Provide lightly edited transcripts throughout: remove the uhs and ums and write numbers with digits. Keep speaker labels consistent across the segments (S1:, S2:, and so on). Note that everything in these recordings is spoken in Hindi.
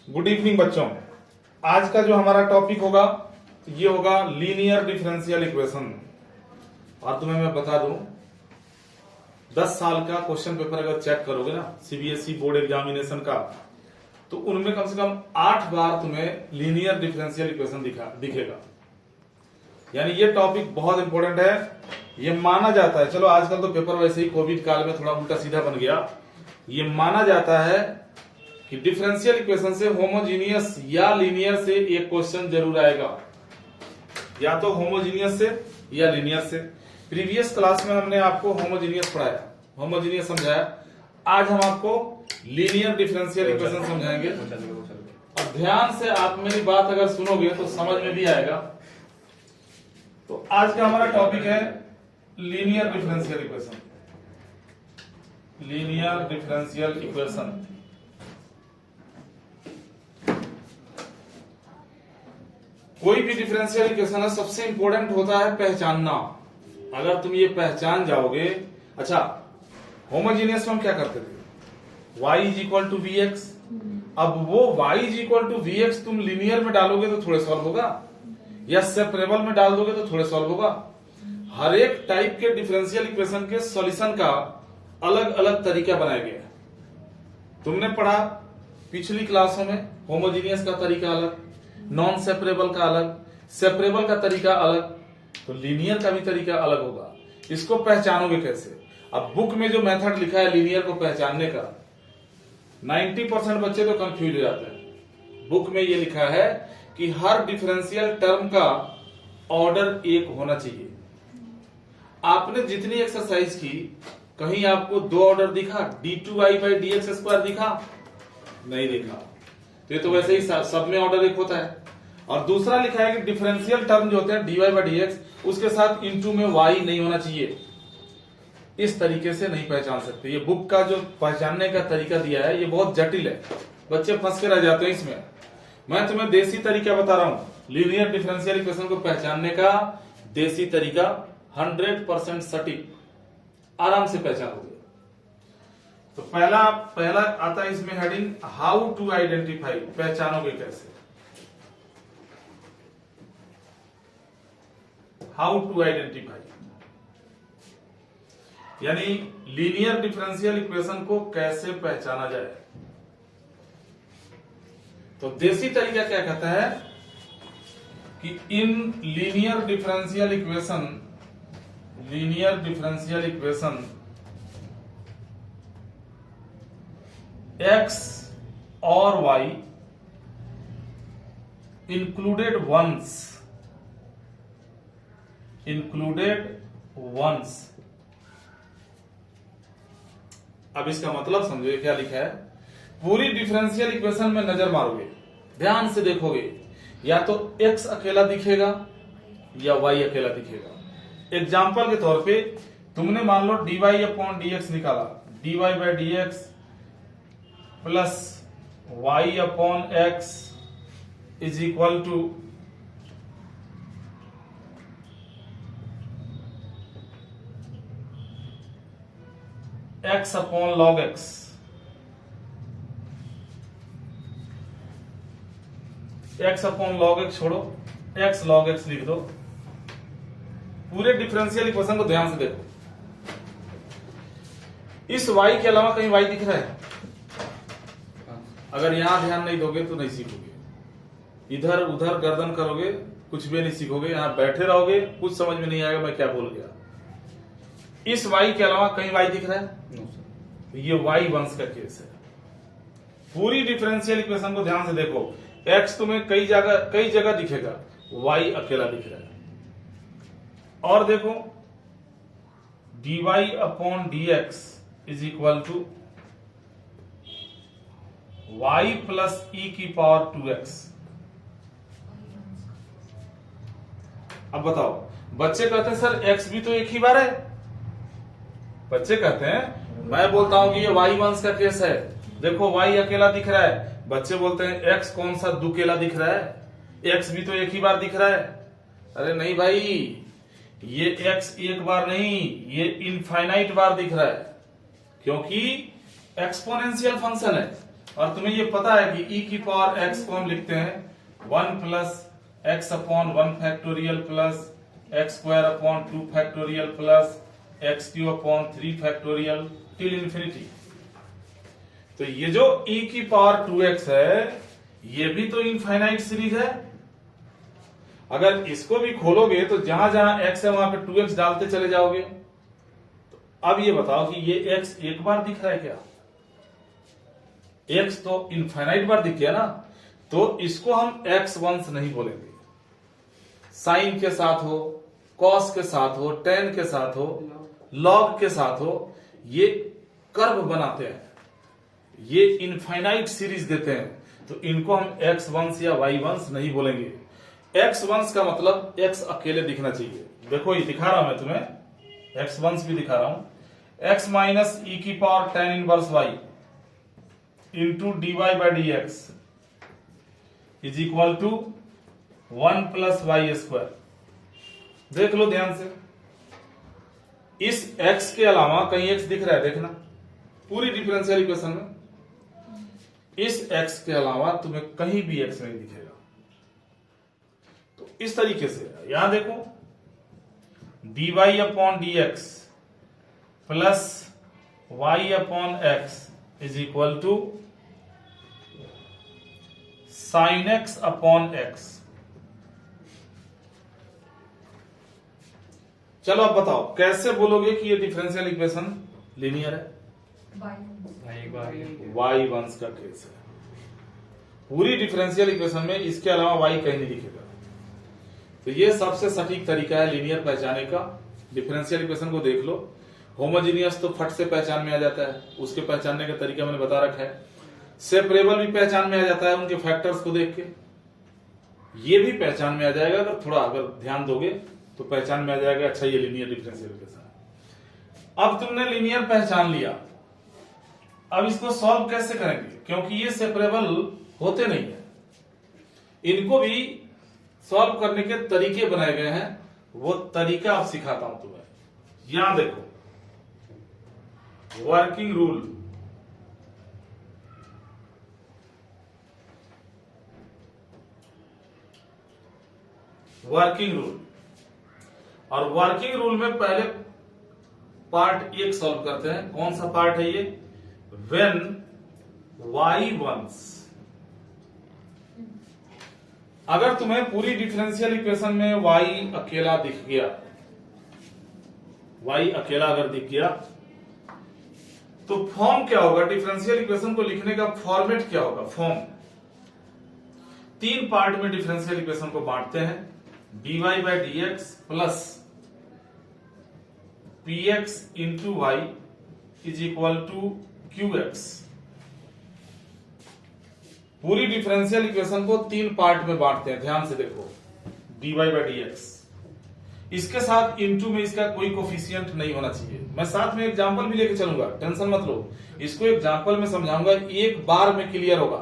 S1: गुड इवनिंग बच्चों। आज का जो हमारा टॉपिक होगा ये होगा लीनियर डिफरेंशियल इक्वेशन। और तुम्हें मैं बता दूं 10 साल का क्वेश्चन पेपर अगर चेक करोगे ना सीबीएसई बोर्ड एग्जामिनेशन का, तो उनमें कम से कम 8 बार तुम्हें लीनियर डिफरेंशियल इक्वेशन दिखेगा। यानी ये टॉपिक बहुत इंपॉर्टेंट है। ये माना जाता है, चलो आजकल तो पेपर वैसे ही कोविड काल में थोड़ा उल्टा सीधा बन गया। ये माना जाता है कि डिफरेंशियल इक्वेशन से होमोजीनियस या लीनियर से एक क्वेश्चन जरूर आएगा, या तो होमोजीनियस से या लीनियर से। प्रीवियस क्लास में हमने आपको होमोजीनियस पढ़ाया, होमोजीनियस समझाया। आज हम आपको लीनियर डिफरेंशियल इक्वेशन समझाएंगे। और ध्यान से आप मेरी बात अगर सुनोगे तो समझ में भी आएगा। तो आज का हमारा टॉपिक है linear differential equation. Linear differential equation. कोई भी डिफरेंशियल इक्वेशन है, सबसे इंपॉर्टेंट होता है पहचानना। अगर तुम ये पहचान जाओगे, अच्छा होमोजीनियस में हम क्या करते थे, y is equal to v x. अब वो y is equal to v x तुम लीनियर में डालोगे तो थोड़े सॉल्व होगा, या सेपरेबल में डाल दोगे तो थोड़े सॉल्व होगा। हर एक टाइप के डिफरेंशियल इक्वेशन के सॉल्यूशन का अलग अलग तरीका बनाया गया है। तुमने पढ़ा पिछली क्लासों में होमोजीनियस का तरीका अलग, नॉन सेपरेबल का अलग, सेपरेबल का तरीका अलग, तो लीनियर का भी तरीका अलग होगा। इसको पहचानोगे कैसे? अब बुक में जो मेथड लिखा है लीनियर को पहचानने का, 90% बच्चे तो कंफ्यूज हो जाते हैं। बुक में ये लिखा है कि हर डिफरेंशियल टर्म का ऑर्डर एक होना चाहिए। आपने जितनी एक्सरसाइज की, कहीं आपको दो ऑर्डर दिखा? d2y/dx² दिखा? नहीं दिखा। तो ये तो वैसे ही सब में ऑर्डर एक होता है। और दूसरा लिखा है कि डिफरेंशियल टर्म जो होते हैं dy/dx, उसके साथ इनटू में y नहीं होना चाहिए। इस तरीके से नहीं पहचान सकते। ये बुक का जो पहचानने का तरीका दिया है ये बहुत जटिल है, बच्चे फंस के रह जाते हैं इसमें। मैं तुम्हें देसी तरीका बता रहा हूं लीनियर डिफरेंशियल इक्वेशन को पहचानने का। देसी तरीका 100% सटीक, आराम से पहचानोगे। तो पहला आता है इसमें हेडिंग हाउ टू आइडेंटिफाई। पहचानोगे कैसे? हाउ टू आइडेंटिफाई यानी लीनियर डिफरेंशियल इक्वेशन को कैसे पहचाना जाए। तो देसी तरीका क्या कहता है कि in linear differential equation x और y included once। अब इसका मतलब समझो क्या लिखा है। पूरी डिफरेंशियल इक्वेशन में नजर मारोगे, ध्यान से देखोगे, या तो x अकेला दिखेगा या y अकेला दिखेगा। एग्जाम्पल के तौर पे तुमने मान लो dy/dx निकाला, dy/dx plus y/x is equal to x/log x। x/log x छोड़ो, x log x लिख दो। पूरे डिफरेंशियल इक्वेशन को ध्यान से देखो। इस y के अलावा कहीं y दिख रहा है? अगर यहां ध्यान नहीं दोगे तो नहीं सीखोगे। इधर उधर गर्दन करोगे, कुछ भी नहीं सीखोगे। यहां बैठे रहोगे, कुछ समझ में नहीं आएगा मैं क्या बोल गया। इस y के अलावा कहीं y दिख रहा है? तो ये y वंश का केस है। पूरी डिफरेंशियल इक्वेशन को ध्यान से देखो। x तुम्हें कई जगह दिखेगा, y अकेला दिख रहा है। और देखो dy/dx is equal to y plus e⁻²x। अब बताओ, बच्चे कहते हैं सर x भी तो एक ही बार है। बच्चे कहते हैं, मैं बोलता हूं कि ये y वंश का केस है, देखो y अकेला दिख रहा है। बच्चे बोलते हैं x कौन सा दुकेला दिख रहा है, x भी तो एक ही बार दिख रहा है। अरे नहीं भाई, ये x एक बार नहीं, ये इनफाइनाइट बार दिख रहा है, क्योंकि एक्सपोनेंशियल फंक्शन है। और तुम्हें ये पता है कि e की पावर x को हम लिखते हैं 1 plus x upon 1 factorial plus x square upon 2 factorial plus x Q upon 3 factorial till infinity. तो ये जो e की पावर 2x है ये भी तो इनफाइनाइट सीरीज है। अगर इसको भी खोलोगे तो जहां जहां x है वहां पे 2x डालते चले जाओगे। तो अब ये बताओ कि ये x एक बार दिख रहा है क्या? x तो इनफाइनाइट बार दिख गया ना, तो इसको हम x वंश नहीं बोलेंगे। साइन के साथ हो, कॉस के साथ हो, टेन के साथ हो, लॉग के साथ हो, ये कर्व बनाते हैं, ये इनफाइनाइट सीरीज देते हैं, तो इनको हम x वंश या y वंश नहीं बोलेंगे। x वंश का मतलब x अकेले दिखना चाहिए। देखो ये दिखा रहा हूं मैं तुम्हें, x वंश भी दिखा रहा हूं। x माइनस e की power tan inverse y into d y by d x is equal to 1 plus y square. देख लो ध्यान से, इस x के अलावा कहीं x दिख रहा है? देखना पूरी डिफरेंशियल इक्वेशन में इस x के अलावा तुम्हें कहीं भी x नहीं दिखेगा। तो इस तरीके से यहां देखो, dy upon d x plus y upon x is equal to sine x upon x. चलो अब बताओ कैसे बोलोगे कि ये डिफरेंशियल इक्वेशन लीनियर है? y वंश का केस है। पूरी डिफरेंशियल इक्वेशन में इसके अलावा y कहीं नहीं दिखेगा। तो ये सबसे सटीक तरीका है लीनियर पहचाने का। डिफरेंशियल इक्वेशन को देख लो, होमोजीनियस तो फट से पहचान में आ जाता है, उसके पहचानने का तरीका मैंने बता रखा है। सेपरेबल भी पहचान में आ जाता है उनके फैक्टर्स को देख के, ये भी पहचान में आ जाएगा। अगर ध्यान दोगे तो पहचान में आ जाएगा, अच्छा ये लीनियर डिफरेंशियल इक्वेशन है। अब तुमने लीनियर पहचान लिया, अब इसको सॉल्व कैसे करेंगे? क्योंकि ये सेपरेबल होते नहीं है, इनको भी सॉल्व करने के तरीके बनाए गए हैं। वो तरीका अब सिखाता हूं तुम्हें। यहां देखो, वर्किंग रूल, वर्किंग रूल, और वर्किंग रूल में पहले पार्ट एक सॉल्व करते हैं। कौन सा पार्ट है ये? When y once. अगर तुम्हें पूरी डिफरेंशियल इक्वेशन में y अकेला दिख गया, y अकेला अगर दिख गया, तो फॉर्म क्या होगा? डिफरेंशियल इक्वेशन को लिखने का फॉर्मेट क्या होगा? फॉर्म 3 पार्ट में डिफरेंशियल इक्वेशन को बांटते हैं, dy by d x plus p x into y is equal to q x. पूरी डिफरेंशियल इक्वेशन को 3 पार्ट में बांटते हैं, ध्यान से देखो, dy बाई डी एक्स। इसके साथ इनटू में इसका कोई कोफिशिएंट नहीं होना चाहिए। मैं साथ में एग्जांपल भी लेके चलूंगा, टेंशन मत लो, इसको एग्जांपल में समझाऊंगा, एक बार में क्लियर होगा,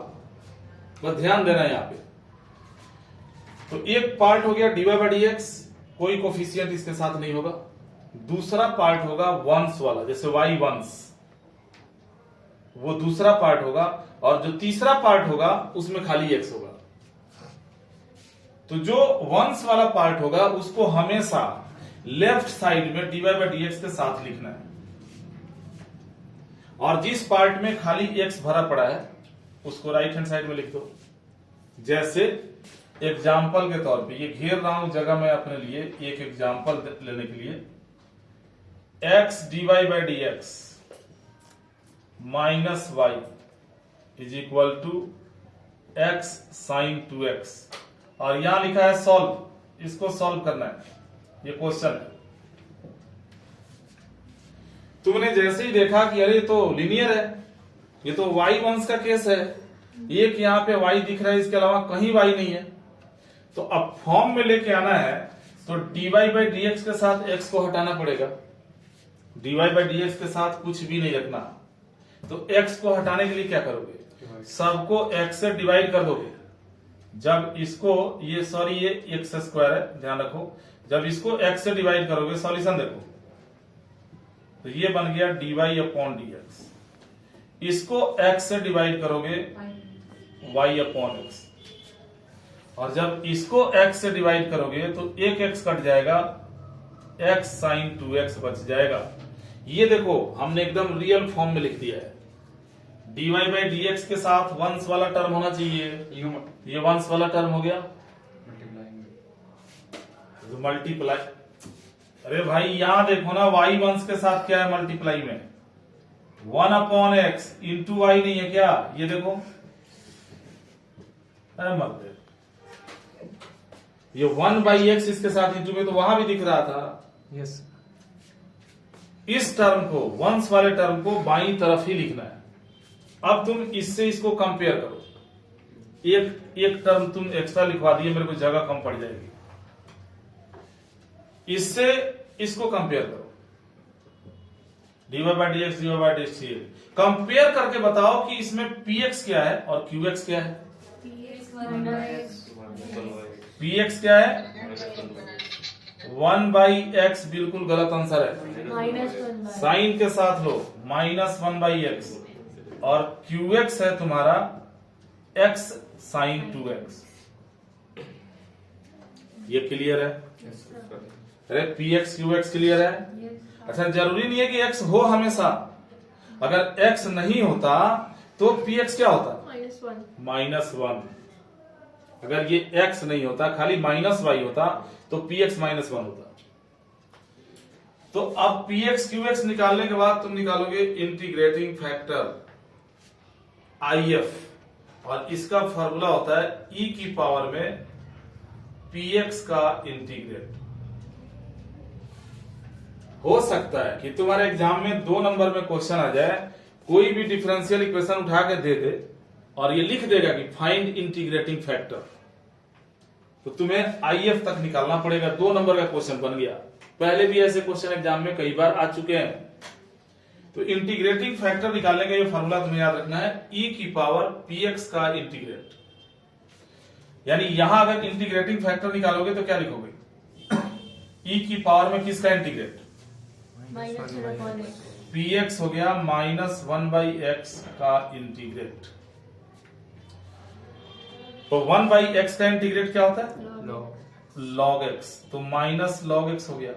S1: बस ध्यान देना यहां पे। तो एक पार्ट हो गया dy बाई डी एक्स, कोई कोफिशिएंट इसके साथ नहीं होगा। दूसरा पार्ट होगा वंश वाला, जैसे y वंश, वो दूसरा पार्ट होगा, और जो तीसरा पार्ट होगा उसमें खाली x होगा। तो जो वंश वाला पार्ट होगा उसको हमेशा लेफ्ट साइड में dy बाई डी एक्स के साथ लिखना है, और जिस पार्ट में खाली x भरा पड़ा है उसको राइट हैंड साइड में लिख दो। जैसे एग्जाम्पल के तौर पे ये घेर रहा हूं जगह मैं अपने लिए, एक एग्जाम्पल लेने के लिए, x dy by d x minus y is equal to x sine 2x, और यहां लिखा है सॉल्व, इसको सॉल्व करना है, ये क्वेश्चन है। तुमने जैसे ही देखा कि अरे तो लीनियर है, ये तो y वंश का केस है, एक यहां पे y दिख रहा है, इसके अलावा कहीं y नहीं है, तो अब फॉर्म में लेके आना है तो dy बाई डी एक्स के साथ x को हटाना पड़ेगा। dy बाई डी एक्स के साथ कुछ भी नहीं रखना, तो x को हटाने के लिए क्या करोगे? सबको x से डिवाइड कर दोगे। जब इसको ये x स्क्वायर है, ध्यान रखो, जब इसको x से डिवाइड करोगे, सॉल्यूशन देखो, तो ये बन गया dy अपॉन डी एक्स इसको x से डिवाइड करोगे y अपॉन x, और जब इसको x से डिवाइड करोगे तो एक x कट जाएगा, x साइन 2x बच जाएगा। ये देखो हमने एकदम रियल फॉर्म में लिख दिया है। dy बाई dx के साथ वंश वाला टर्म होना चाहिए, ये वंश वाला टर्म हो गया, मल्टीप्लाई। अरे भाई यहां देखो ना, y वंश के साथ क्या है मल्टीप्लाई में, 1 अपॉन एक्स इंटू वाई नहीं है क्या, ये देखो। अरे मत दे, ये 1 बाई एक्स इसके साथ इंटू में तो वहां भी दिख रहा था।
S2: यस।
S1: इस टर्म को, वंश वाले टर्म को बाईं तरफ ही लिखना है। अब तुम इससे इसको कंपेयर करो, एक टर्म तुम एक्स्ट्रा लिखवा दिए, मेरे को जगह कम पड़ जाएगी। इससे इसको कंपेयर करो, dy by d x, dy by d x, compare करके बताओ कि इसमें px क्या है और qx क्या है। px क्या है, 1 बाई एक्स, बिल्कुल गलत आंसर है, साइन के साथ लो, -1 बाई एक्स, और qx है तुम्हारा x साइन 2x। ये क्लियर है? अरे px qx क्लियर है? अच्छा, जरूरी नहीं है कि x हो हमेशा, अगर x नहीं होता तो px क्या होता, -1। अगर ये x नहीं होता, खाली -y होता तो px -1 होता। तो अब px qx निकालने के बाद तुम निकालोगे इंटीग्रेटिंग फैक्टर if, और इसका फॉर्मूला होता है e की पावर में px का इंटीग्रेट। हो सकता है कि तुम्हारे एग्जाम में 2 नंबर में क्वेश्चन आ जाए, कोई भी डिफरेंशियल इक्वेशन उठा के दे दे और ये लिख देगा कि फाइंड इंटीग्रेटिंग फैक्टर, तो तुम्हें आईएफ तक निकालना पड़ेगा। 2 नंबर का क्वेश्चन बन गया। पहले भी ऐसे क्वेश्चन एग्जाम में कई बार आ चुके हैं। तो इंटीग्रेटिंग फैक्टर निकालने का ये फॉर्मूला तुम्हें याद रखना है, e की पावर px का इंटीग्रेट। यानी यहां अगर इंटीग्रेटिंग फैक्टर निकालोगे तो क्या लिखोगे, e की पावर में किसका इंटीग्रेट, px हो गया -1 बाई एक्स का इंटीग्रेट। तो 1 बाई एक्स का इंटीग्रेट क्या होता है, log x, तो -log x हो गया।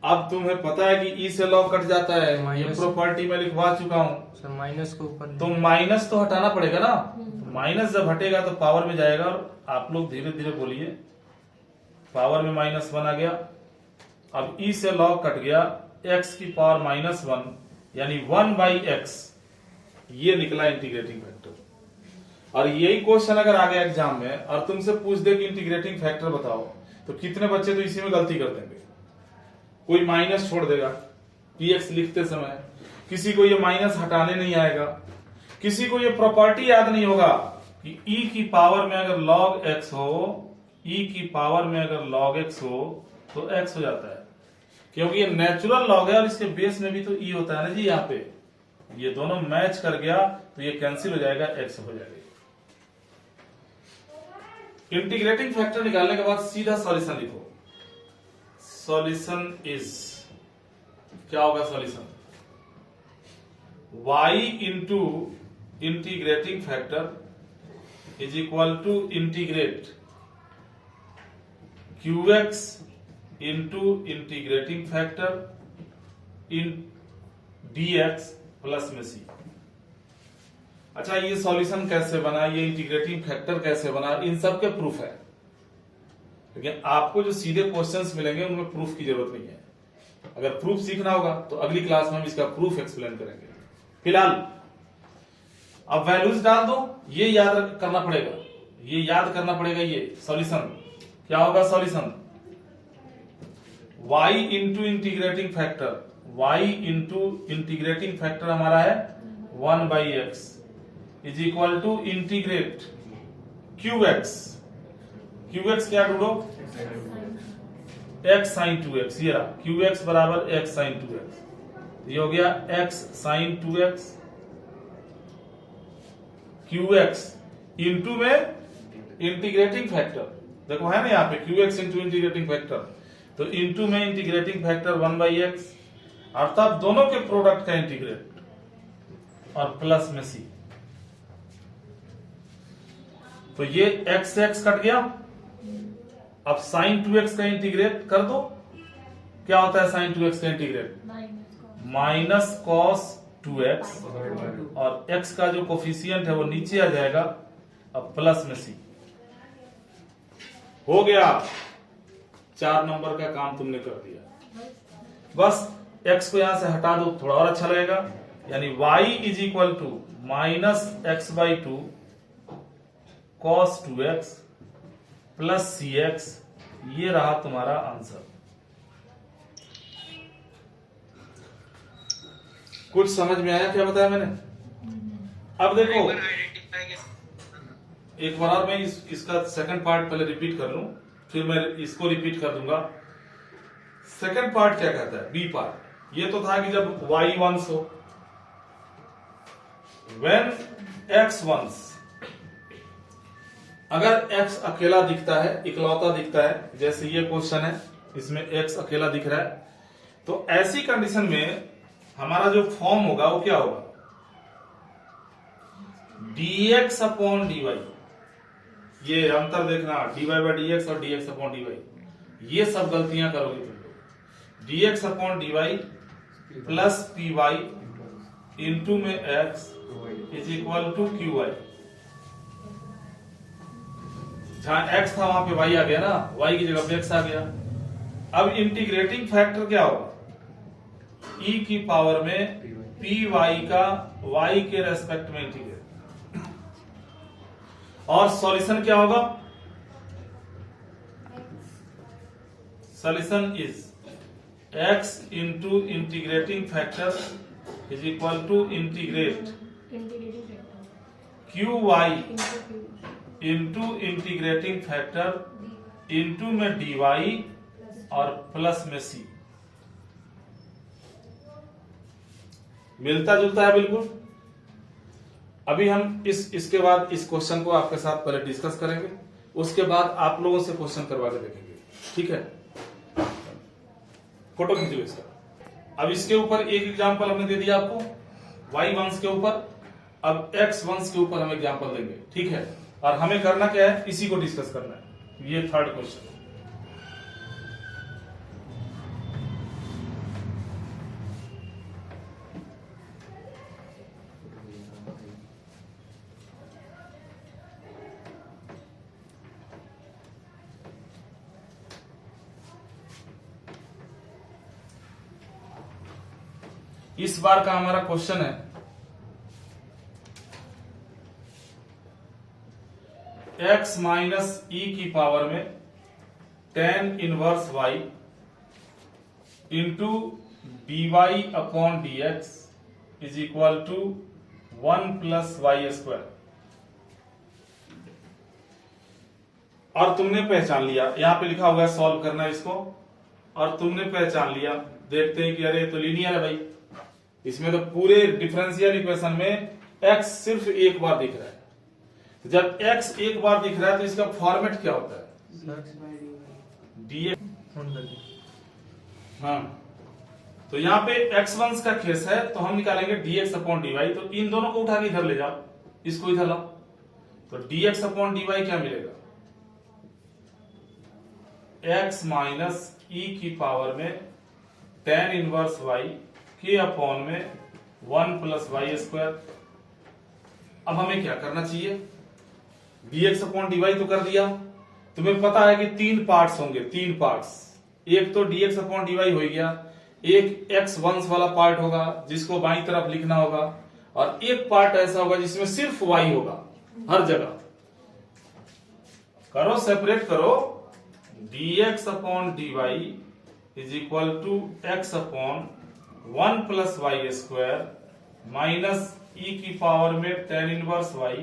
S1: अब तुम्हें पता है कि e से log कट जाता है, ये प्रॉपर्टी में लिखवा चुका हूं।
S2: माइनस को ऊपर,
S1: तो माइनस तो हटाना पड़ेगा ना, माइनस जब हटेगा तो पावर में जाएगा, और आप लोग धीरे धीरे बोलिए, पावर में -1 आ गया। अब e से log कट गया, x की पावर -1 यानी 1 बाई एक्स, ये निकला इंटीग्रेटिंग फैक्टर। और यही क्वेश्चन अगर आ गया एग्जाम में और तुमसे पूछ दे कि इंटीग्रेटिंग फैक्टर बताओ, तो कितने बच्चे तो इसी में गलती कर देंगे। कोई माइनस छोड़ देगा px लिखते समय, किसी को ये माइनस हटाने नहीं आएगा, किसी को ये प्रॉपर्टी याद नहीं होगा कि e की पावर में अगर log x हो, e की पावर में अगर log x हो तो x हो जाता है, क्योंकि ये नेचुरल लॉग है और इसके बेस में भी तो e होता है ना जी। यहाँ पे ये दोनों मैच कर गया तो ये कैंसिल हो जाएगा, x हो जाएगा। इंटीग्रेटिंग फैक्टर निकालने के बाद सीधा सॉल्यूशन लिखो। सॉल्यूशन इज, क्या होगा solution, y into integrating factor is equal to integrate qx into integrating factor in dx plus में c। अच्छा, ये सॉल्यूशन कैसे बना, ये इंटीग्रेटिंग फैक्टर कैसे बना, इन सब के प्रूफ है, लेकिन आपको जो सीधे क्वेश्चंस मिलेंगे उनमें प्रूफ की जरूरत नहीं है। अगर प्रूफ सीखना होगा तो अगली क्लास में हम इसका प्रूफ एक्सप्लेन करेंगे। फिलहाल अब वैल्यूज डाल दो, ये याद करना पड़ेगा, ये याद करना पड़ेगा। ये सॉल्यूशन क्या होगा, solution y into integrating factor, y into integrating factor हमारा है 1 by x is equal to integrate qx, qx क्या ढूंढो, x साइन 2x, ये रहा qx बराबर x साइन 2x, ये हो गया x sine 2x, qx into में इंटीग्रेटिंग फैक्टर, देखो है ना यहाँ पे qx इंटू इंटीग्रेटिंग फैक्टर, तो इंटू में इंटीग्रेटिंग फैक्टर 1 बाई एक्स, और तब दोनों के प्रोडक्ट का इंटीग्रेट, और प्लस में सी। तो ये x से x कट गया। अब साइन 2x का इंटीग्रेट कर दो। क्या होता है साइन 2x का इंटीग्रेट? माइनस कॉस 2x, और x का जो कोफिशियंट है वो नीचे आ जाएगा। अब प्लस में सी। हो गया, 4 नंबर का काम तुमने कर दिया। बस x को यहां से हटा दो, थोड़ा और अच्छा लगेगा। यानी y is equal to minus x by two cos 2x plus c x. ये रहा तुम्हारा आंसर। कुछ समझ में आया क्या बताया मैंने? अब देखो एक बार और मैं इसका सेकंड पार्ट पहले रिपीट कर लूं, फिर मैं इसको रिपीट कर दूंगा। सेकंड पार्ट क्या कहता है? B part. ये तो था कि जब y वंस हो, when x वंस, अगर x अकेला दिखता है, इकलौता दिखता है, जैसे ये क्वेश्चन है, इसमें x अकेला दिख रहा है, तो ऐसी कंडीशन में हमारा जो फॉर्म होगा वो क्या होगा? dx upon dy। ये अंतर देखना, dy बाई dx और dx अपॉन dy, ये सब गलतियां करोगे तुम लोग। dx upon dy plus p y into में x is equal to q y. जहां x था वहां पे y आ गया ना, y की जगह पे x आ गया। अब इंटीग्रेटिंग फैक्टर क्या होगा? e की पावर में पी वाई का y के रेस्पेक्ट में इंटीग्रेट। और सॉल्यूशन क्या होगा? Solution is x into integrating factor is equal to integrate q y into integrating factor into में dy और प्लस में c। मिलता जुलता है बिल्कुल। अभी हम इसके बाद इस क्वेश्चन को आपके साथ पहले डिस्कस करेंगे, उसके बाद आप लोगों से क्वेश्चन करवा के देखेंगे। ठीक है, फोटो खींच लो इसका। अब इसके ऊपर एक एग्जांपल हमने दे दिया आपको y वंश के ऊपर। अब x वंश के ऊपर हम एग्जांपल देंगे। ठीक है, और हमें करना क्या है? इसी को डिस्कस करना है। ये थर्ड क्वेश्चन। इस बार का हमारा क्वेश्चन है x माइनस ई की पावर में tan inverse y into d y upon d x is equal to 1 plus y square. और तुमने पहचान लिया, यहां पे लिखा हुआ है सॉल्व करना है इसको, और तुमने पहचान लिया। देखते हैं कि अरे तो लीनियर है भाई, इसमें तो पूरे डिफरेंशियल इक्वेशन में x सिर्फ एक बार दिख रहा है। तो जब x एक बार दिख रहा है तो इसका फॉर्मेट क्या होता है? dx। हाँ, तो यहाँ पे x वंश का केस है तो हम निकालेंगे dx अपॉन dy। तो इन दोनों को उठा के इधर ले जाओ, इसको इधर लाओ, तो dx अपॉन dy क्या मिलेगा? x माइनस ई की पावर में tan इनवर्स y के अपॉन में 1 प्लस वाई स्क्वायर। अब हमें क्या करना चाहिए? dx अपॉन dy तो कर दिया। तुम्हें पता है कि 3 पार्ट्स होंगे, 3 पार्ट्स। एक तो dx अपॉन dy हो गया, एक x वंश वाला पार्ट होगा जिसको बाईं तरफ लिखना होगा, और एक पार्ट ऐसा होगा जिसमें सिर्फ y होगा हर जगह। करो, सेपरेट करो। dx upon dy is equal to x upon 1 plus y square minus e की पावर में tan inverse y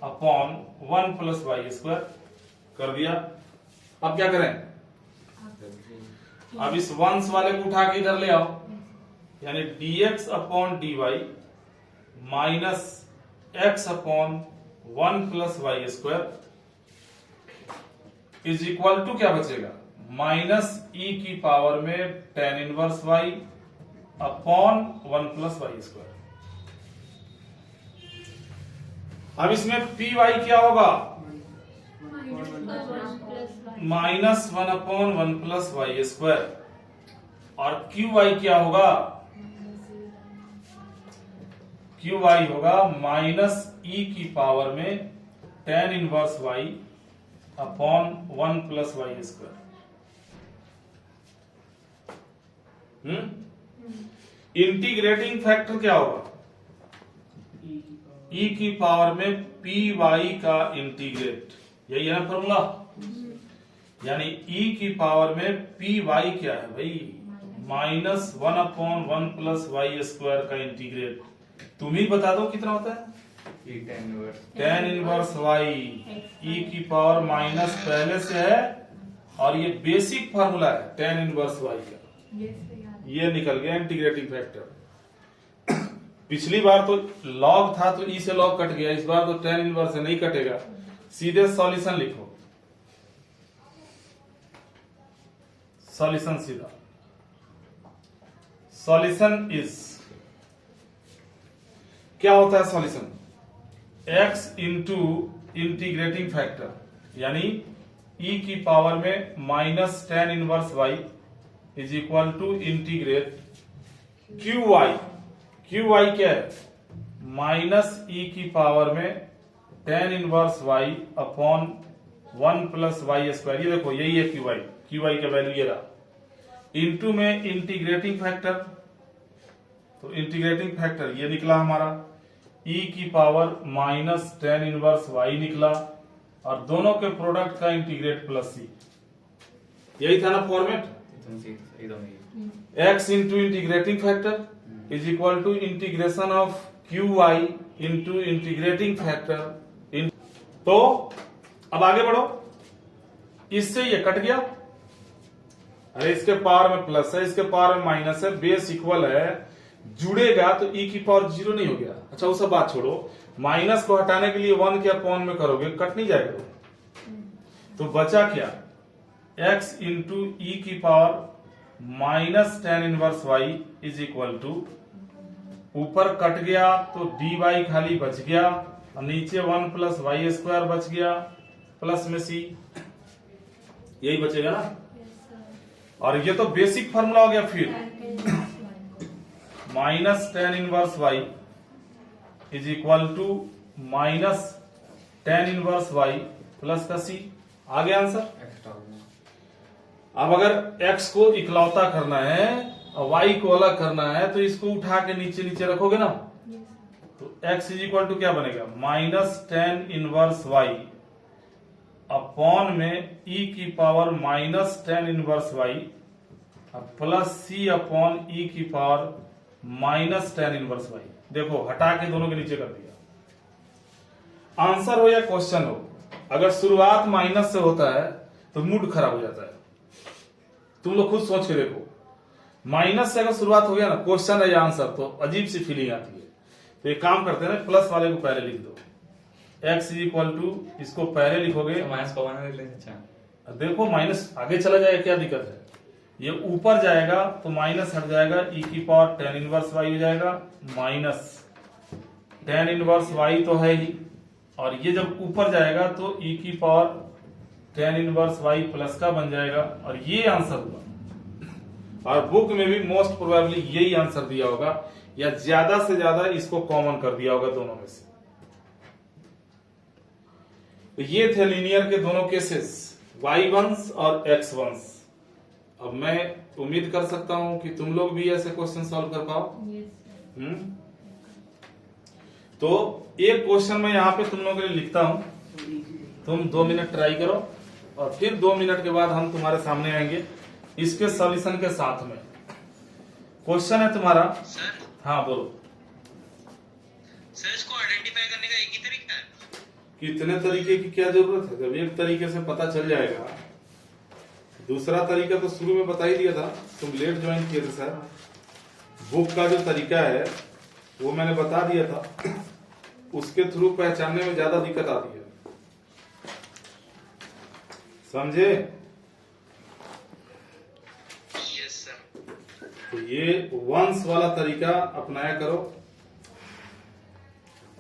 S1: upon 1 plus y square कर दिया। अब क्या करें? अब इस वंश वाले को उठा के इधर ले आओ, यानी dx upon dy minus x upon 1 plus y square is equal to क्या बचेगा? माइनस ई की पावर में tan inverse y upon 1 plus y square. अब इसमें पी वाई क्या होगा, -1/1 + y², और क्यू वाई क्या होगा, क्यू वाई होगा -e⁻tan 1y/1 + y²। Integrating factor क्या होगा, e⁻ में पी वाई का इंटीग्रेट, यही है ना फॉर्मूला। यानी e⁻ में पी वाई क्या है भाई, -1/1 + y² का इंटीग्रेट। तुम ही बता दो कितना होता है, tan 1 y e⁻ पहले से है, और ये बेसिक फार्मूला है tan 1 y का, ये निकल गया इंटीग्रेटिंग फैक्टर। पिछली बार तो लॉग था तो ई से लॉग कट गया, इस बार तो tan 1 से नहीं कटेगा। सीधे सॉल्यूशन लिखो, सॉल्यूशन सीधा, सॉल्यूशन इज, क्या होता है solution, x into integrating factor, यानी e⁻ में -tan 1 y = integrate q y, q y क्या है, -e⁻ में tan 1 y/1 + y², ये देखो यही है क्यू वाई का वैल्यू ये रहा, इंटू में इंटीग्रेटिंग फैक्टर, तो इंटीग्रेटिंग फैक्टर ये निकला हमारा, e⁻ -tan 1 y निकला, और दोनों के प्रोडक्ट का इंटीग्रेट +c, यही था ना format. x into integrating factor = integration of q y into integrating factor. तो अब आगे बढ़ो, इससे ये कट गया, अरे इसके पावर में प्लस है, इसके पावर में माइनस है, बेस इक्वल है, जुड़ेगा तो e⁻ 0 नहीं हो गया। अच्छा वो सब बात छोड़ो, माइनस को हटाने के लिए 1 के अपॉन में करोगे, कट नहीं जाएगा, तो बचा क्या, x into e⁻ -tan 1 y = ऊपर कट गया तो dy खाली बच गया, और नीचे 1 + y² बच गया, प्लस में c, यही बचेगा ना। और ये तो बेसिक फार्मूला हो गया, फिर -tan 1 y = -tan 1 y plus का c, आ गया आंसर। अब अगर x को इकलौता करना है और y को अलग करना है, तो इसको उठा के नीचे नीचे रखोगे ना, तो x = क्या बनेगा, -tan 1 y अपॉन में e⁻ -tan 1 y plus c upon e⁻ -tan 1 y। देखो हटा के दोनों के नीचे कर दिया। आंसर हो या क्वेश्चन हो, अगर शुरुआत माइनस से होता है तो मूड खराब हो जाता है। तुम लोग खुद सोच के देखो, माइनस से अगर शुरुआत हो गया ना क्वेश्चन है या आंसर, तो अजीब सी फीलिंग आती है। तो एक काम करते हैं ना, प्लस वाले को पहले लिख दो, x = इसको पहले लिखोगे, देखो माइनस आगे चला जाएगा, क्या दिक्कत है, ये ऊपर जाएगा तो माइनस हट जाएगा, e⁻tan 1 y हो जाएगा, -tan 1 y तो है ही, और ये जब ऊपर जाएगा तो e⁻tan 1 y प्लस का बन जाएगा, और ये आंसर हुआ। और बुक में भी मोस्ट प्रोबेबली यही आंसर दिया होगा, या ज्यादा से ज्यादा इसको कॉमन कर दिया होगा दोनों में से। तो ये थे लीनियर के दोनों केसेस, y1 और x1। अब मैं उम्मीद कर सकता हूं कि तुम लोग भी ऐसे क्वेश्चन सॉल्व कर पाओ। तो एक क्वेश्चन मैं यहाँ पे तुम लोगों के लिए लिखता हूं, तुम 2 मिनट ट्राई करो, और फिर 2 मिनट के बाद हम तुम्हारे सामने आएंगे इसके सॉल्यूशन के साथ में। क्वेश्चन है तुम्हारा,
S2: सर।
S1: हाँ बोलो।
S2: सर इसको आइडेंटिफाई करने का एक ही तरीका है?
S1: कितने तरीके की क्या जरूरत है, जब एक तरीके से पता चल जाएगा, दूसरा तरीका तो शुरू में बता ही दिया था, तुम लेट ज्वाइन किए थे सर। बुक का जो तरीका है वो मैंने बता दिया था, उसके थ्रू पहचानने में ज्यादा दिक्कत आती है, समझे।
S2: Yes sir.
S1: तो ये वंस वाला तरीका अपनाया करो,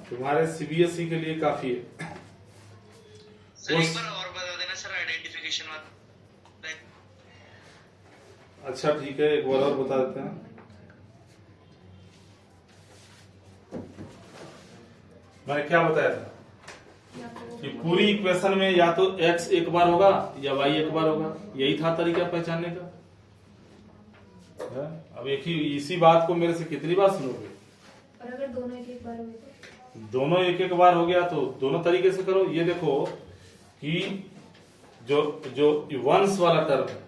S1: तुम्हारे सीबीएसई के लिए काफी है।
S2: सर एक बार और बता देना सर, आइडेंटिफिकेशन वाला।
S1: अच्छा ठीक है, एक बार और बता देते हैं। मैंने क्या बताया था कि पूरी इक्वेशन में या तो x एक बार होगा या y एक बार होगा, यही था तरीका पहचानने का है? अब एक ही इसी बात को मेरे से कितनी बार सुनोगे?
S3: और अगर दोनों एक एक बार हुए तो?
S1: दोनों एक एक बार हो गया तो दोनों तरीके से करो। ये देखो कि जो जो वंस वाला टर्म है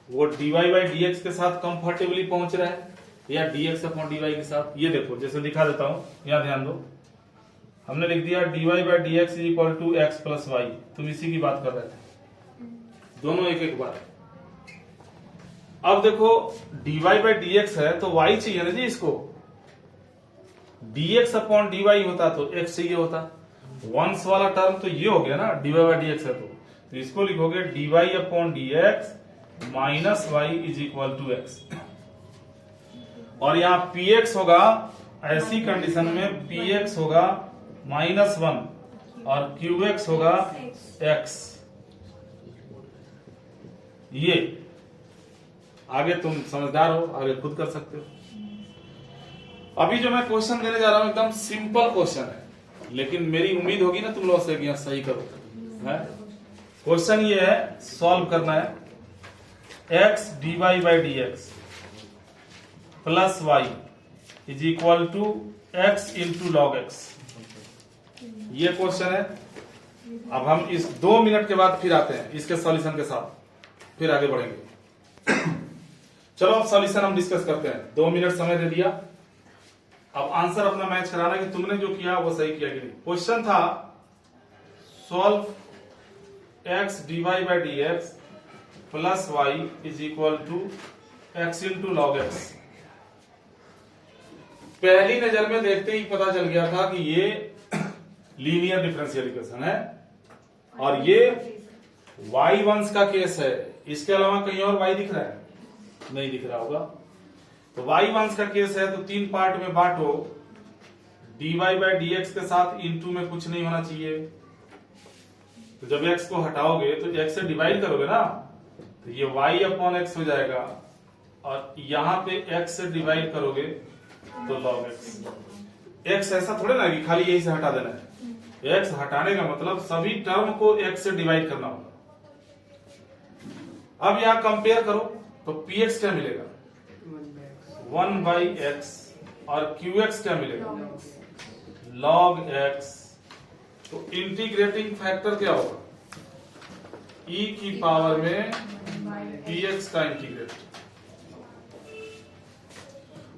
S1: वो dy बाई dx के साथ कंफर्टेबली पहुंच रहा है या dx अपॉन dy के साथ। ये देखो जैसे दिखा देता हूं, यहां ध्यान दो, हमने लिख दिया dy by dx is equal to x plus y. तुम इसी की बात कर रहे थे, दोनों एक एक बार। अब देखो dy बाई dx है तो y चाहिए ना जी, इसको dx अपॉन dy होता तो x चाहिए होता। वंस वाला टर्म तो ये हो गया ना, dy बाई dx है तो इसको लिखोगे dy upon dx minus y is equal to x. और यहाँ px होगा, ऐसी कंडीशन में px होगा -1 और qx होगा x। ये आगे तुम समझदार हो, आगे खुद कर सकते हो। अभी जो मैं क्वेश्चन देने जा रहा हूं एकदम सिंपल क्वेश्चन है, लेकिन मेरी उम्मीद होगी ना तुम लोग से कि सही करो है। क्वेश्चन ये है, सॉल्व करना है x dy by dx plus y is equal to x into log x। ये क्वेश्चन है। अब हम इस 2 मिनट के बाद फिर आते हैं इसके सॉल्यूशन के साथ, फिर आगे बढ़ेंगे। चलो अब सॉल्यूशन हम डिस्कस करते हैं। 2 मिनट समय दे दिया, अब आंसर अपना मैच कराना कि तुमने जो किया वो सही किया कि नहीं। क्वेश्चन था solve x dy by dx plus y is equal to x into log x। पहली नजर में देखते ही पता चल गया था कि ये लीनियर डिफरेंशियल इक्वेशन है और ये y वंश का केस है। इसके अलावा कहीं और y दिख रहा है? नहीं दिख रहा होगा। तो y वंश का केस है तो 3 पार्ट में बांटो। dy बाई dx के साथ इनटू में कुछ नहीं होना चाहिए, तो जब x को हटाओगे तो x से डिवाइड करोगे ना, तो ये y अपॉन x हो जाएगा और यहां पे x से डिवाइड करोगे तो log x। x ऐसा थोड़े ना कि खाली यही से हटा देना है, x हटाने का मतलब सभी टर्म को x से डिवाइड करना होगा। अब यहां कंपेयर करो तो px क्या मिलेगा? 1 बाई x और qx क्या मिलेगा? log x। तो इंटीग्रेटिंग फैक्टर क्या होगा? e की पावर में px का इंटीग्रेट।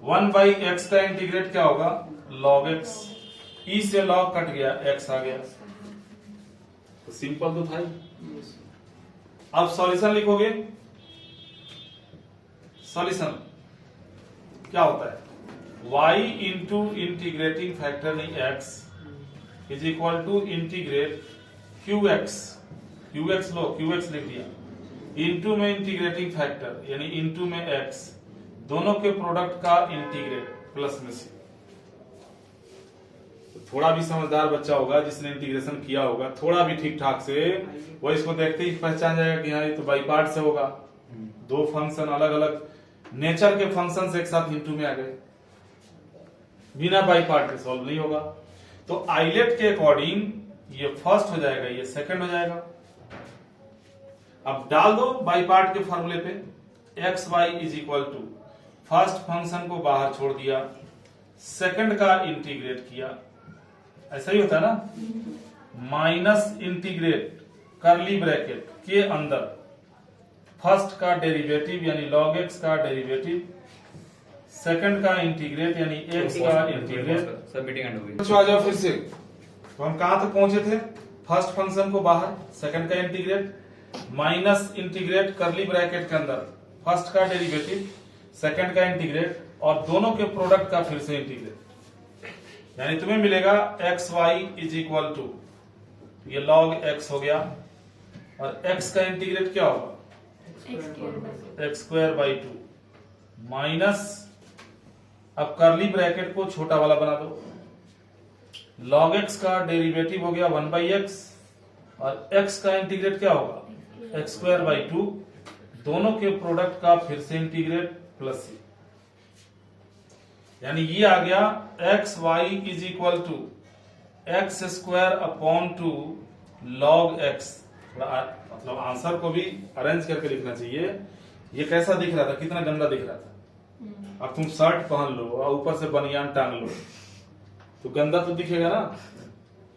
S1: 1 बाई x का इंटीग्रेट क्या होगा? log x। e से log कट गया, x आ गया। तो सिंपल तो था ही। अब सॉल्यूशन लिखोगे। सॉल्यूशन क्या होता है? y इंटू इंटीग्रेटिंग फैक्टर नहीं x is equal to integrate qx। qx लो, qx लिख दिया, इंटू में इंटीग्रेटिंग फैक्टर यानी इंटू में x, दोनों के प्रोडक्ट का इंटीग्रेट प्लस में से। तो थोड़ा भी समझदार बच्चा होगा जिसने इंटीग्रेशन किया होगा थोड़ा भी ठीक ठाक से, वो इसको देखते ही पहचान जाएगा कि हाँ ये तो बाई पार्ट से होगा। 2 फंक्शन अलग अलग नेचर के फंक्शन एक साथ इंटू में आ गए, बिना बाई पार्ट के सॉल्व नहीं होगा। तो आइलेट के अकॉर्डिंग ये फर्स्ट हो जाएगा, ये सेकंड हो जाएगा। अब डाल दो बाई पार्ट के फॉर्मूले पे, x y is equal to first function को बाहर छोड़ दिया, सेकंड का इंटीग्रेट किया, ऐसा ही होता है ना, माइनस इंटीग्रेट करली ब्रैकेट के अंदर फर्स्ट का डेरिवेटिव यानी लॉग एक्स का डेरिवेटिव, सेकंड का इंटीग्रेट यानी एक्स का इंटीग्रेट।
S2: सब मीटिंग एंड हो गई।
S1: तो आ जाओ फिर से। तो हम कहां तक पहुंचे थे? फर्स्ट फंक्शन को बाहर, सेकंड का इंटीग्रेट, माइनस इंटीग्रेट करली ब्रैकेट के अंदर फर्स्ट का डेरिवेटिव, सेकंड का इंटीग्रेट और दोनों के प्रोडक्ट का फिर से इंटीग्रेट। यानी तुम्हें मिलेगा x y is equal to, ये लॉग एक्स हो गया और एक्स का इंटीग्रेट क्या होगा? एक्स स्क्वायर बाई 2 माइनस, अब करली ब्रैकेट को छोटा वाला बना दो, log x का डेरिवेटिव हो गया 1/x और x का इंटीग्रेट क्या होगा x²/2, दोनों के प्रोडक्ट का फिर से इंटीग्रेट प्लस c, यानी ये आ गया xy is equal to x²/2 log x। मतलब आंसर को भी अरेंज करके लिखना चाहिए। ये कैसा दिख रहा था, कितना गंदा दिख रहा था। अब तुम शर्ट पहन लो और ऊपर से बनियान टांग लो तो गंदा तो दिखेगा ना,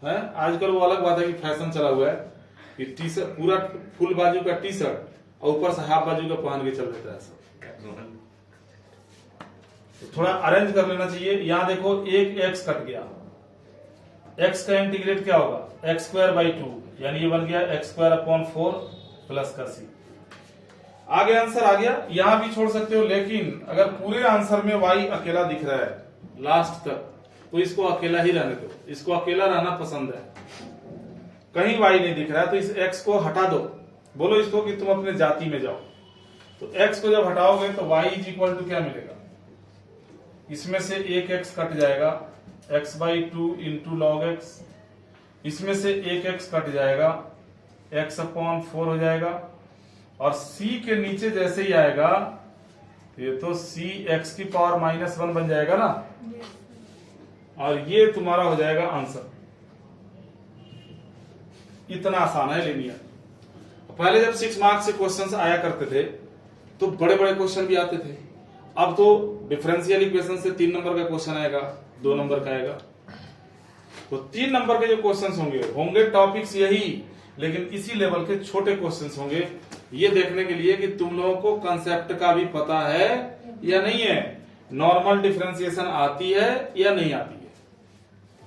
S1: है। आजकल वो अलग बात है कि फैशन चला हुआ है कि टी शर्ट पूरा फुल बाजू का टी शर्ट और ऊपर से हाफ बाजू का पहन के चल देता है सब। तो थोड़ा अरेंज कर लेना चाहिए। यहां देखो एक x कट गया, x का इंटीग्रेट क्या होगा x²/2, यानी ये बन गया x²/4 प्लस का c। आगे आंसर आ गया, यहां भी छोड़ सकते हो, लेकिन अगर पूरे आंसर में y अकेला दिख रहा है लास्ट तक तो इसको अकेला ही रहने दो, इसको अकेला रहना पसंद है। कहीं y नहीं दिख रहा है तो इस x को हटा दो, बोलो इसको कि तुम अपने जाति में जाओ। तो x को जब हटाओगे तो y इज इक्वल टू क्या मिलेगा, इसमें से एक x कट जाएगा x/2 इंटू लॉग x, इसमें से एक x कट जाएगा x/4 हो जाएगा, और c के नीचे जैसे ही आएगा ये तो c x⁻⁻1 बन जाएगा ना, और ये तुम्हारा हो जाएगा आंसर। इतना आसान है लीनियर। पहले जब 6 मार्क्स से क्वेश्चंस आया करते थे तो बड़े बड़े क्वेश्चन भी आते थे। अब तो डिफरेंशियल इक्वेशन से 3 नंबर का क्वेश्चन आएगा, 2 नंबर का आएगा। तो 3 नंबर के जो क्वेश्चंस होंगे टॉपिक्स यही, लेकिन इसी लेवल के छोटे क्वेश्चंस होंगे। ये देखने के लिए कि तुम लोगों को कंसेप्ट का भी पता है या नहीं है, नॉर्मल डिफरेंशिएशन आती है या नहीं आती है,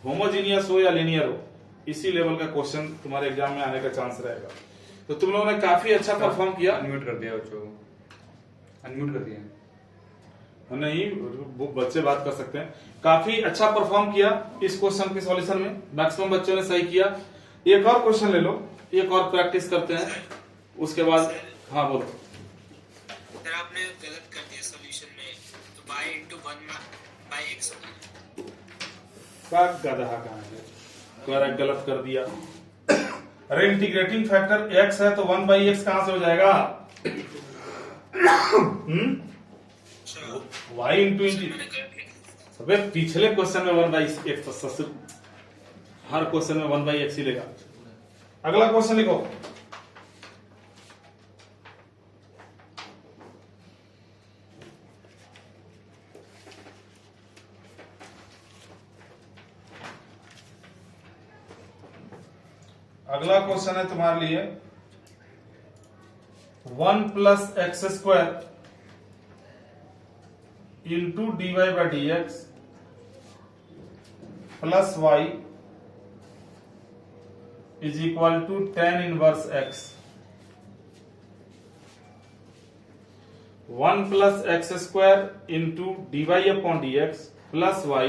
S1: होमोजीनियस हो या लीनियर हो, इसी लेवल का क्वेश्चन तुम्हारे एग्जाम में आने का चांस रहेगा। तो तुम लोगों ने काफी अच्छा परफॉर्म किया।
S4: अनम्यूट कर दिया बच्चों को, अनम्यूट कर दिया।
S1: नहीं, बच्चे बात कर सकते हैं। काफी अच्छा परफॉर्म किया इस क्वेश्चन के सॉल्यूशन में, मैक्सिमम बच्चों ने सही किया। एक और क्वेश्चन ले लो, एक और प्रैक्टिस करते हैं, उसके बाद हाँ बोलो।
S2: सर आपने गलत कर दिया सॉल्यूशन में, तो y into 1/x होगा।
S1: गधा कहाँ है, तुम्हारा गलत कर दिया। अरे इंटीग्रेटिंग फैक्टर x है तो 1/x कहां से हो जाएगा, y इंटू सबे पिछले क्वेश्चन में 1/x, ससुर हर क्वेश्चन में 1/x ही लेगा। अगला क्वेश्चन लिखो। अगला क्वेश्चन है तुम्हारे लिए 1 + x² into dy/dx plus y is equal to tan inverse x। 1 + x² into dy/dx plus y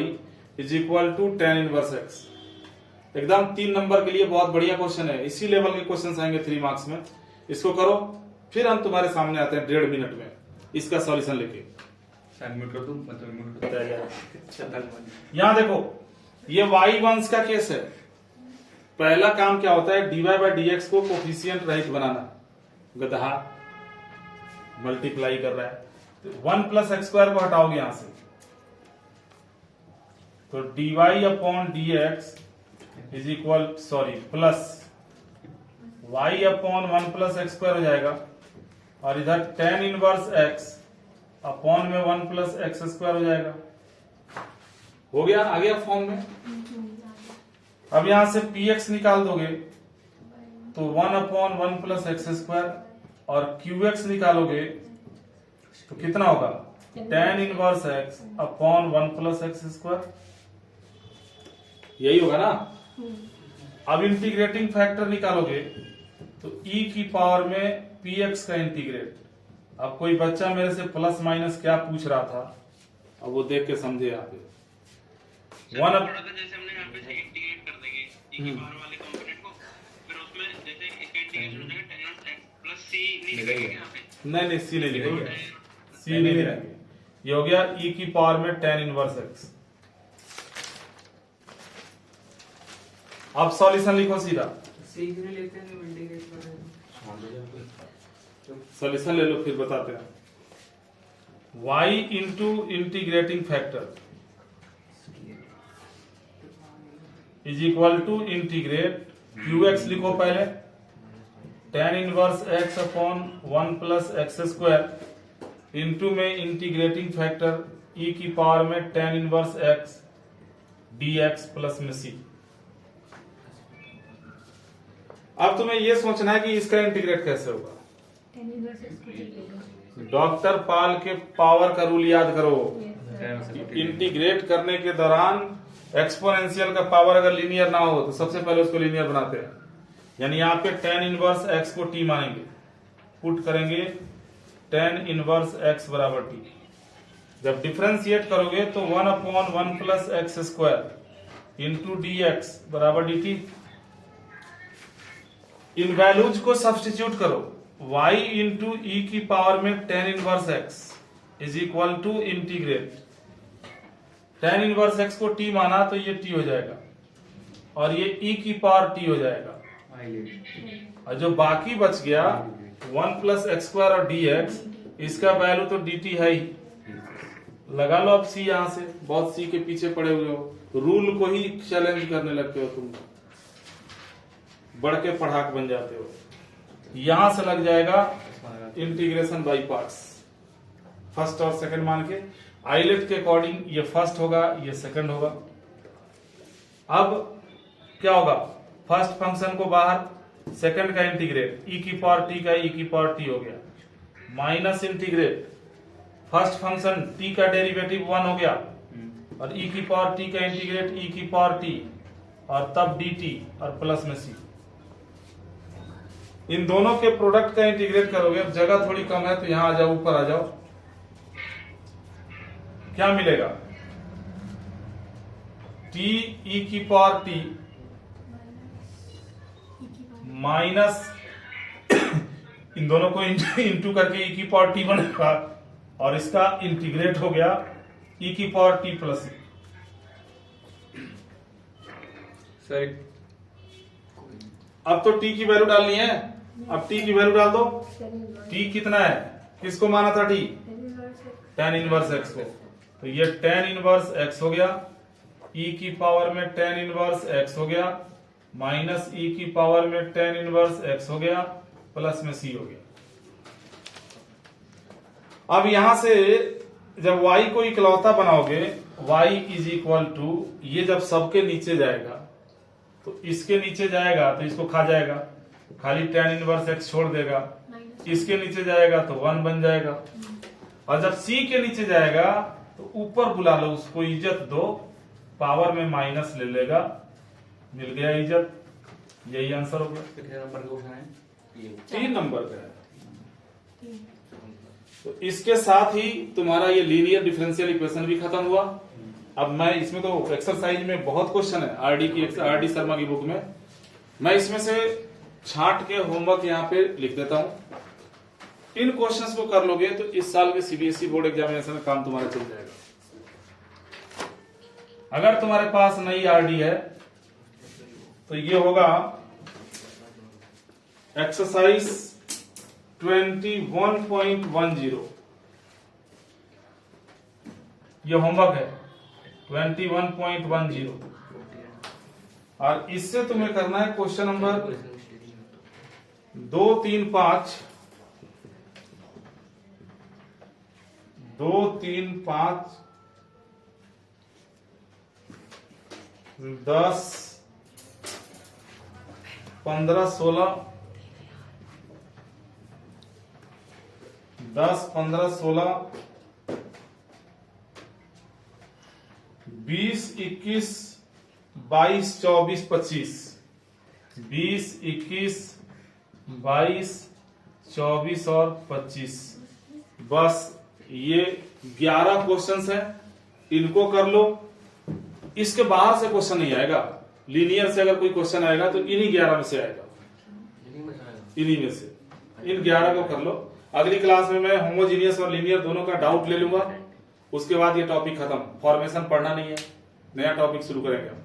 S1: is equal to tan inverse x। एकदम 3 नंबर के लिए बहुत बढ़िया क्वेश्चन है। इसी लेवल के क्वेश्चन आएंगे 3 मार्क्स में। इसको करो, फिर हम तुम्हारे सामने आते हैं 1.5 मिनट में इसका सॉल्यूशन लेके।
S4: अनम्यूट कर दूं, मतलब म्यूट कर
S1: यहां देखो, ये y वंश का केस है। पहला काम क्या होता है, dy/dx को कोफिशिएंट रहित बनाना। गधा मल्टीप्लाई कर रहा है, तो 1 + x² को हटाओगे यहां से, तो dy/dx is equal plus y/1 + x² हो जाएगा, और इधर tan इनवर्स x अपॉन में 1 + x² हो जाएगा। हो गया, आ गया फॉर्म में। अब यहां से px निकाल दोगे तो 1/1 + x² और qx निकालोगे तो कितना होगा, tan inverse x upon 1 + x²। यही होगा ना। अब इंटीग्रेटिंग फैक्टर निकालोगे तो e की पावर में px का इंटीग्रेट। अब कोई बच्चा मेरे से प्लस माइनस क्या पूछ रहा था, अब वो देख के समझे यहाँ पे।
S2: थोड़ा सा जैसे हमने यहाँ पे से इंटीग्रेट कर देंगे e की पावर वाले कंपोनेंट को, फिर उसमें जैसे इसका इंटीग्रेशन हो जाएगा tan inverse x plus c नहीं लिखेंगे यहाँ पे।
S1: नहीं c नहीं लिखेंगे, c नहीं लिखेंगे। ये हो गया e की पावर में tan इनवर्स x। अब सॉल्यूशन लिखो सीधा,
S4: सीख भी लेते हैं इंटीग्रेट कर रहे हैं।
S1: सॉल्यूशन ले लो फिर बताते हैं। y into integrating factor is equal to integrate qx लिखो पहले, tan inverse x upon 1 plus x square into में इंटीग्रेटिंग फैक्टर e की पावर में tan inverse x dx plus में c। अब तुम्हें यह सोचना है कि इसका इंटीग्रेट कैसे होगा।
S3: tan इनवर्स x को ठीक लेगा।
S1: डॉक्टर पाल के पावर का रूल याद करो, इंटीग्रेट करने के दौरान एक्सपोनेंशियल का पावर अगर लीनियर ना हो तो सबसे पहले उसको लीनियर बनाते हैं। यानी यहाँ पे tan इनवर्स x को t मानेंगे, पुट करेंगे tan इनवर्स x बराबर t। जब डिफरेंशिएट करोगे तो 1 upon 1 plus x square into d x बराबर डी टी। इन वैल्यूज को सब्स्टिट्यूट करो, y इंटू ई की पावर में tan inverse x is equal to integrate tan inverse x को t माना तो ये t हो जाएगा और ये e की पावर t हो जाएगा, और जो बाकी बच गया 1 प्लस एक्स स्क्वायर और dx, इसका वैल्यू तो dt है ही। लगा लो अब c यहां से, बहुत c के पीछे पड़े हुए हो, रूल को ही चैलेंज करने लगते हो तुम, बढ़ के पढ़ाक बन जाते हो। यहां से लग जाएगा इंटीग्रेशन बाई पार्ट्स, फर्स्ट और सेकंड मान के। आइलेट के अकॉर्डिंग ये फर्स्ट होगा, ये सेकंड होगा। अब क्या होगा, फर्स्ट फंक्शन को बाहर, सेकंड का इंटीग्रेट e की पावर t का e की पावर t हो गया, minus integrate first function t का डेरिवेटिव 1 हो गया और e की पावर t का इंटीग्रेट e की पावर t और तब dt और प्लस में c। इन दोनों के प्रोडक्ट का इंटीग्रेट करोगे, अब जगह थोड़ी कम है तो यहां आ जाओ, ऊपर आ जाओ, क्या मिलेगा t e की पावर t माइनस इन दोनों को इंटू करके e की पावर t बनेगा और इसका इंटीग्रेट हो गया e की पावर t प्लस।
S4: सर
S1: अब तो t की वैल्यू डालनी है, अब t की वैल्यू डाल दो।
S3: tan इनवर्स
S1: t कितना है, किसको माना था t,
S3: tan inverse x
S1: tan inverse x को, तो ये tan इनवर्स x हो गया, e की पावर में tan इनवर्स x हो गया, माइनस e की पावर में tan इनवर्स x हो गया, प्लस में c हो गया। अब यहां से जब y को इकलौता बनाओगे, y इज इक्वल टू, ये जब सबके नीचे जाएगा तो इसके नीचे जाएगा तो इसको खा जाएगा, खाली tan इनवर्स x छोड़ देगा,
S3: माइनस
S1: इसके नीचे जाएगा तो 1 बन जाएगा, और जब c के नीचे जाएगा तो ऊपर बुला लो, उसको इज्जत दो, पावर में माइनस ले लेगा, मिल गया इज्जत। यही आंसर हो गया,
S4: कितने नंबर का क्वेश्चन है ये?
S1: 3 नंबर का है। तो इसके साथ ही तुम्हारा ये लीनियर डिफरेंशियल इक्वेशन भी खत्म हुआ। अब मैं इसमें तो एक्सरसाइज में बहुत क्वेश्चन है, आरडी शर्मा की बुक में, मैं इसमें से छांट के होमवर्क यहाँ पे लिख देता हूं। इन क्वेश्चंस को कर लोगे तो इस साल के सीबीएसई बोर्ड एग्जामिनेशन में काम तुम्हारा चल जाएगा। अगर तुम्हारे पास नई आरडी है तो ये होगा एक्सरसाइज 21.10, ये होमवर्क है 21.10, और इससे तुम्हें करना है क्वेश्चन नंबर 2, 3, 5, 2, 3, 5, 10, 15, 16, 10, 15, 16, 20, 21, 22, 24, 25, 20, 21, 22, 24 और 25, बस ये 11 क्वेश्चंस हैं, इनको कर लो। इसके बाहर से क्वेश्चन नहीं आएगा, लीनियर से अगर कोई क्वेश्चन आएगा तो इन्हीं 11 में से आएगा, इन्हीं में से इन 11 को कर लो। अगली क्लास में मैं होमोजीनियस और लीनियर दोनों का डाउट ले लूंगा, उसके बाद ये टॉपिक खत्म, फॉर्मेशन पढ़ना नहीं है, नया टॉपिक शुरू करेंगे हम।